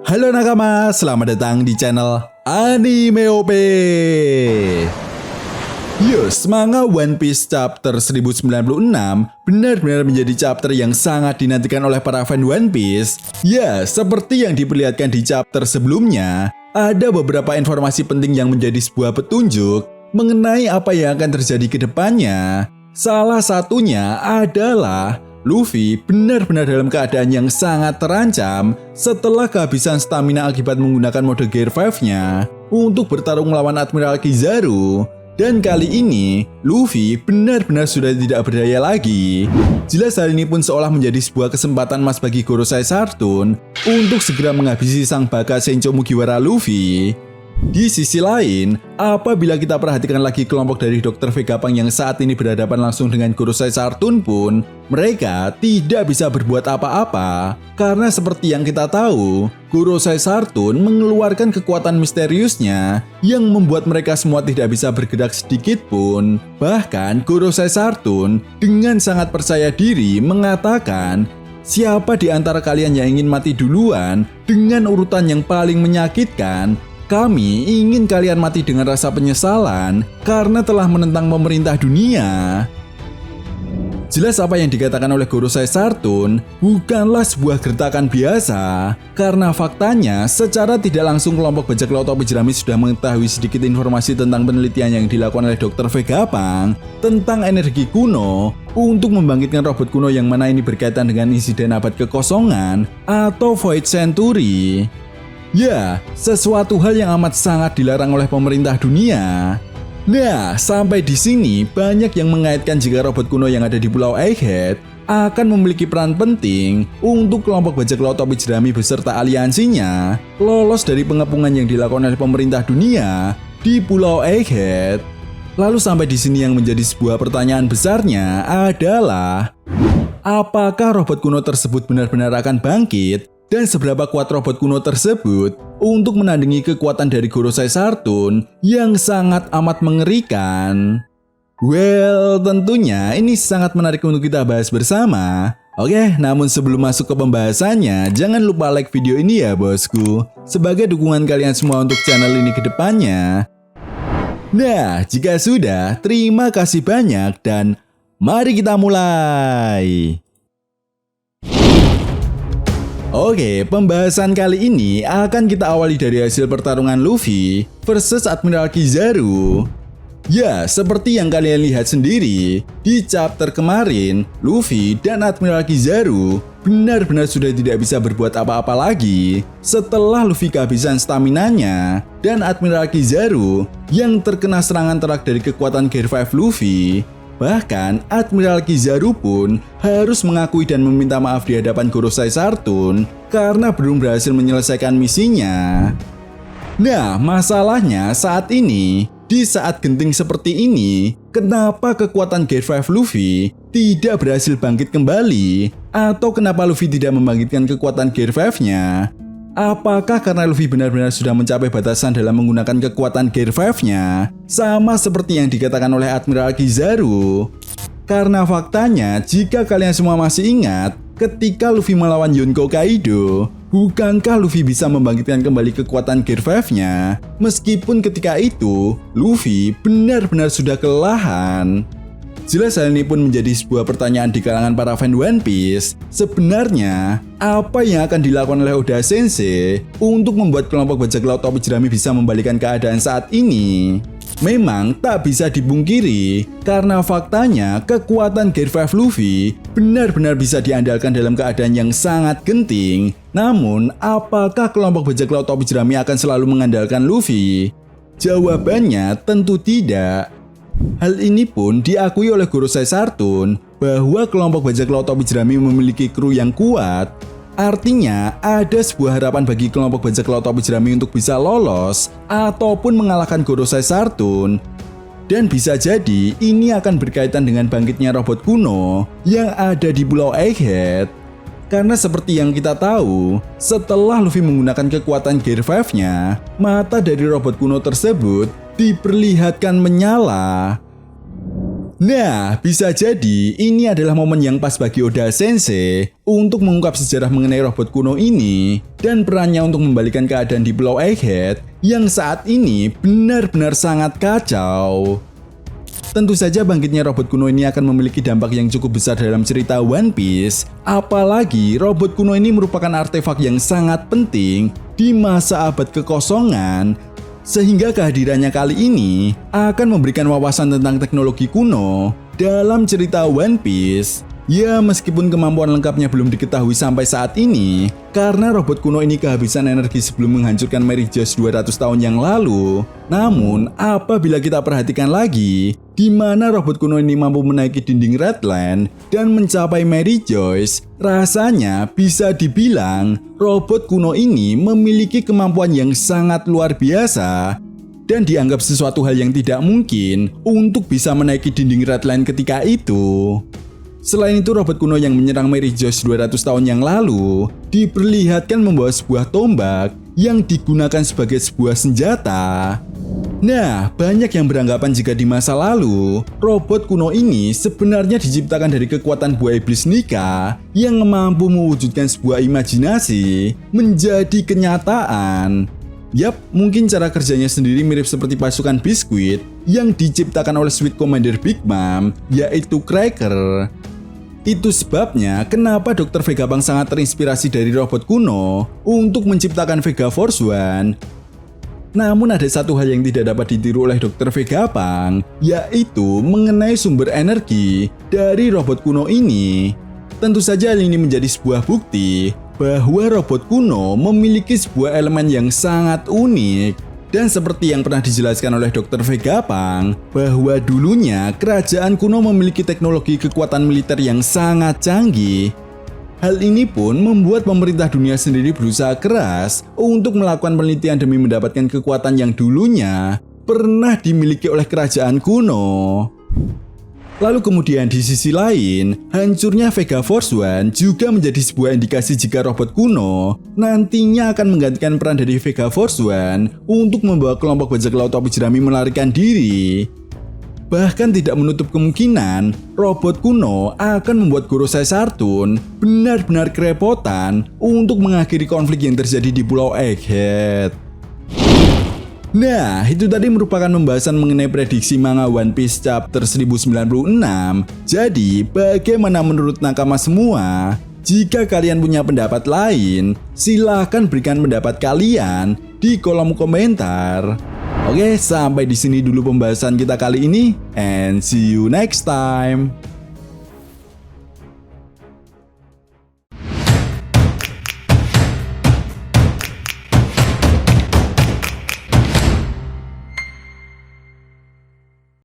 Halo nakama, selamat datang di channel Anime OP. Yes, manga One Piece chapter 1096 benar-benar menjadi chapter yang sangat dinantikan oleh para fan One Piece. Ya, seperti yang diperlihatkan di chapter sebelumnya, ada beberapa informasi penting yang menjadi sebuah petunjuk mengenai apa yang akan terjadi ke depannya. Salah satunya adalah Luffy benar-benar dalam keadaan yang sangat terancam setelah kehabisan stamina akibat menggunakan mode Gear 5-nya untuk bertarung melawan Admiral Kizaru. Dan kali ini, Luffy benar-benar sudah tidak berdaya lagi. Jelas hal ini pun seolah menjadi sebuah kesempatan emas bagi Gorosei Sartun untuk segera menghabisi sang baka Sencho Mugiwara Luffy. Di sisi lain, apabila kita perhatikan lagi kelompok dari Dr. Vegapunk yang saat ini berhadapan langsung dengan Gorosei Sartun pun, mereka tidak bisa berbuat apa-apa. Karena seperti yang kita tahu, Gorosei Sartun mengeluarkan kekuatan misteriusnya yang membuat mereka semua tidak bisa bergerak sedikit pun. Bahkan Gorosei Sartun dengan sangat percaya diri mengatakan, siapa di antara kalian yang ingin mati duluan dengan urutan yang paling menyakitkan, kami ingin kalian mati dengan rasa penyesalan karena telah menentang pemerintah dunia. Jelas apa yang dikatakan oleh Gorosei Sartun bukanlah sebuah gertakan biasa, karena faktanya secara tidak langsung kelompok bajak laut topi jerami sudah mengetahui sedikit informasi tentang penelitian yang dilakukan oleh Dr. Vegapunk tentang energi kuno untuk membangkitkan robot kuno yang mana ini berkaitan dengan insiden abad kekosongan atau Void Century. Ya, sesuatu hal yang amat sangat dilarang oleh pemerintah dunia. Nah, sampai di sini banyak yang mengaitkan jika robot kuno yang ada di Pulau Egghead akan memiliki peran penting untuk kelompok bajak laut topi jerami beserta aliansinya lolos dari pengepungan yang dilakukan oleh pemerintah dunia di Pulau Egghead. Lalu sampai di sini yang menjadi sebuah pertanyaan besarnya adalah, apakah robot kuno tersebut benar-benar akan bangkit? Dan seberapa kuat robot kuno tersebut untuk menandingi kekuatan dari Gorosei Sartun yang sangat amat mengerikan? Well, tentunya ini sangat menarik untuk kita bahas bersama. Oke, namun sebelum masuk ke pembahasannya, jangan lupa like video ini ya bosku, sebagai dukungan kalian semua untuk channel ini ke depannya. Nah, jika sudah, terima kasih banyak dan mari kita mulai. Oke, pembahasan kali ini akan kita awali dari hasil pertarungan Luffy versus Admiral Kizaru. Ya, seperti yang kalian lihat sendiri, di chapter kemarin, Luffy dan Admiral Kizaru benar-benar sudah tidak bisa berbuat apa-apa lagi setelah Luffy kehabisan staminanya dan Admiral Kizaru yang terkena serangan terak dari kekuatan Gear 5 Luffy. Bahkan, Admiral Kizaru pun harus mengakui dan meminta maaf di hadapan Gorosei Sartun karena belum berhasil menyelesaikan misinya. Nah, masalahnya saat ini, di saat genting seperti ini, kenapa kekuatan Gear 5 Luffy tidak berhasil bangkit kembali? Atau kenapa Luffy tidak membangkitkan kekuatan Gear 5-nya? Apakah karena Luffy benar-benar sudah mencapai batasan dalam menggunakan kekuatan Gear 5-nya? Sama seperti yang dikatakan oleh Admiral Kizaru. Karena faktanya, jika kalian semua masih ingat, ketika Luffy melawan Yonko Kaido, bukankah Luffy bisa membangkitkan kembali kekuatan Gear 5-nya? Meskipun ketika itu, Luffy benar-benar sudah kelelahan. Jelas hal ini pun menjadi sebuah pertanyaan di kalangan para fan One Piece. Sebenarnya, apa yang akan dilakukan oleh Oda Sensei untuk membuat kelompok bajak laut topi jerami bisa membalikan keadaan saat ini? Memang tak bisa dipungkiri, karena faktanya kekuatan Gear 5 Luffy benar-benar bisa diandalkan dalam keadaan yang sangat genting. Namun, apakah kelompok bajak laut topi jerami akan selalu mengandalkan Luffy? Jawabannya tentu tidak. Hal ini pun diakui oleh Gorosei Sartun bahwa kelompok bajak laut topi jerami memiliki kru yang kuat. Artinya, ada sebuah harapan bagi kelompok bajak laut topi jerami untuk bisa lolos ataupun mengalahkan Gorosei Sartun. Dan bisa jadi ini akan berkaitan dengan bangkitnya robot kuno yang ada di Pulau Egghead. Karena seperti yang kita tahu, setelah Luffy menggunakan kekuatan Gear 5-nya, mata dari robot kuno tersebut diperlihatkan menyala. Nah, bisa jadi ini adalah momen yang pas bagi Oda Sensei untuk mengungkap sejarah mengenai robot kuno ini dan perannya untuk membalikan keadaan di Pulau Egghead yang saat ini benar-benar sangat kacau. Tentu saja bangkitnya robot kuno ini akan memiliki dampak yang cukup besar dalam cerita One Piece, apalagi robot kuno ini merupakan artefak yang sangat penting di masa abad kekosongan, sehingga kehadirannya kali ini akan memberikan wawasan tentang teknologi kuno dalam cerita One Piece. Ya, meskipun kemampuan lengkapnya belum diketahui sampai saat ini, karena robot kuno ini kehabisan energi sebelum menghancurkan Mary Joyce 200 tahun yang lalu. Namun, apabila kita perhatikan lagi, di mana robot kuno ini mampu menaiki dinding Redland dan mencapai Mary Joyce, rasanya bisa dibilang robot kuno ini memiliki kemampuan yang sangat luar biasa dan dianggap sesuatu hal yang tidak mungkin untuk bisa menaiki dinding Redland ketika itu. Selain itu, robot kuno yang menyerang Mary Joyce 200 tahun yang lalu diperlihatkan membawa sebuah tombak yang digunakan sebagai sebuah senjata. Nah, banyak yang beranggapan jika di masa lalu, robot kuno ini sebenarnya diciptakan dari kekuatan buah iblis Nika yang mampu mewujudkan sebuah imajinasi menjadi kenyataan. Yap, mungkin cara kerjanya sendiri mirip seperti pasukan biskuit yang diciptakan oleh Sweet Commander Big Mom, yaitu Cracker. Itu sebabnya kenapa Dr. Vegapunk sangat terinspirasi dari robot kuno untuk menciptakan Vega Force One. Namun ada satu hal yang tidak dapat ditiru oleh Dr. Vegapunk, yaitu mengenai sumber energi dari robot kuno ini. Tentu saja hal ini menjadi sebuah bukti bahwa robot kuno memiliki sebuah elemen yang sangat unik. Dan seperti yang pernah dijelaskan oleh Dr. Vegapunk, bahwa dulunya kerajaan kuno memiliki teknologi kekuatan militer yang sangat canggih. Hal ini pun membuat pemerintah dunia sendiri berusaha keras untuk melakukan penelitian demi mendapatkan kekuatan yang dulunya pernah dimiliki oleh kerajaan kuno. Lalu kemudian di sisi lain, hancurnya Vega Force One juga menjadi sebuah indikasi jika robot kuno nantinya akan menggantikan peran dari Vega Force One untuk membawa kelompok bajak laut topi jerami melarikan diri. Bahkan tidak menutup kemungkinan robot kuno akan membuat Gorosei Sartun benar-benar kerepotan untuk mengakhiri konflik yang terjadi di Pulau Egghead. Nah, itu tadi merupakan pembahasan mengenai prediksi manga One Piece chapter 1096. Jadi, bagaimana menurut nakama semua? Jika kalian punya pendapat lain, silahkan berikan pendapat kalian di kolom komentar. Oke, sampai di sini dulu pembahasan kita kali ini, and see you next time.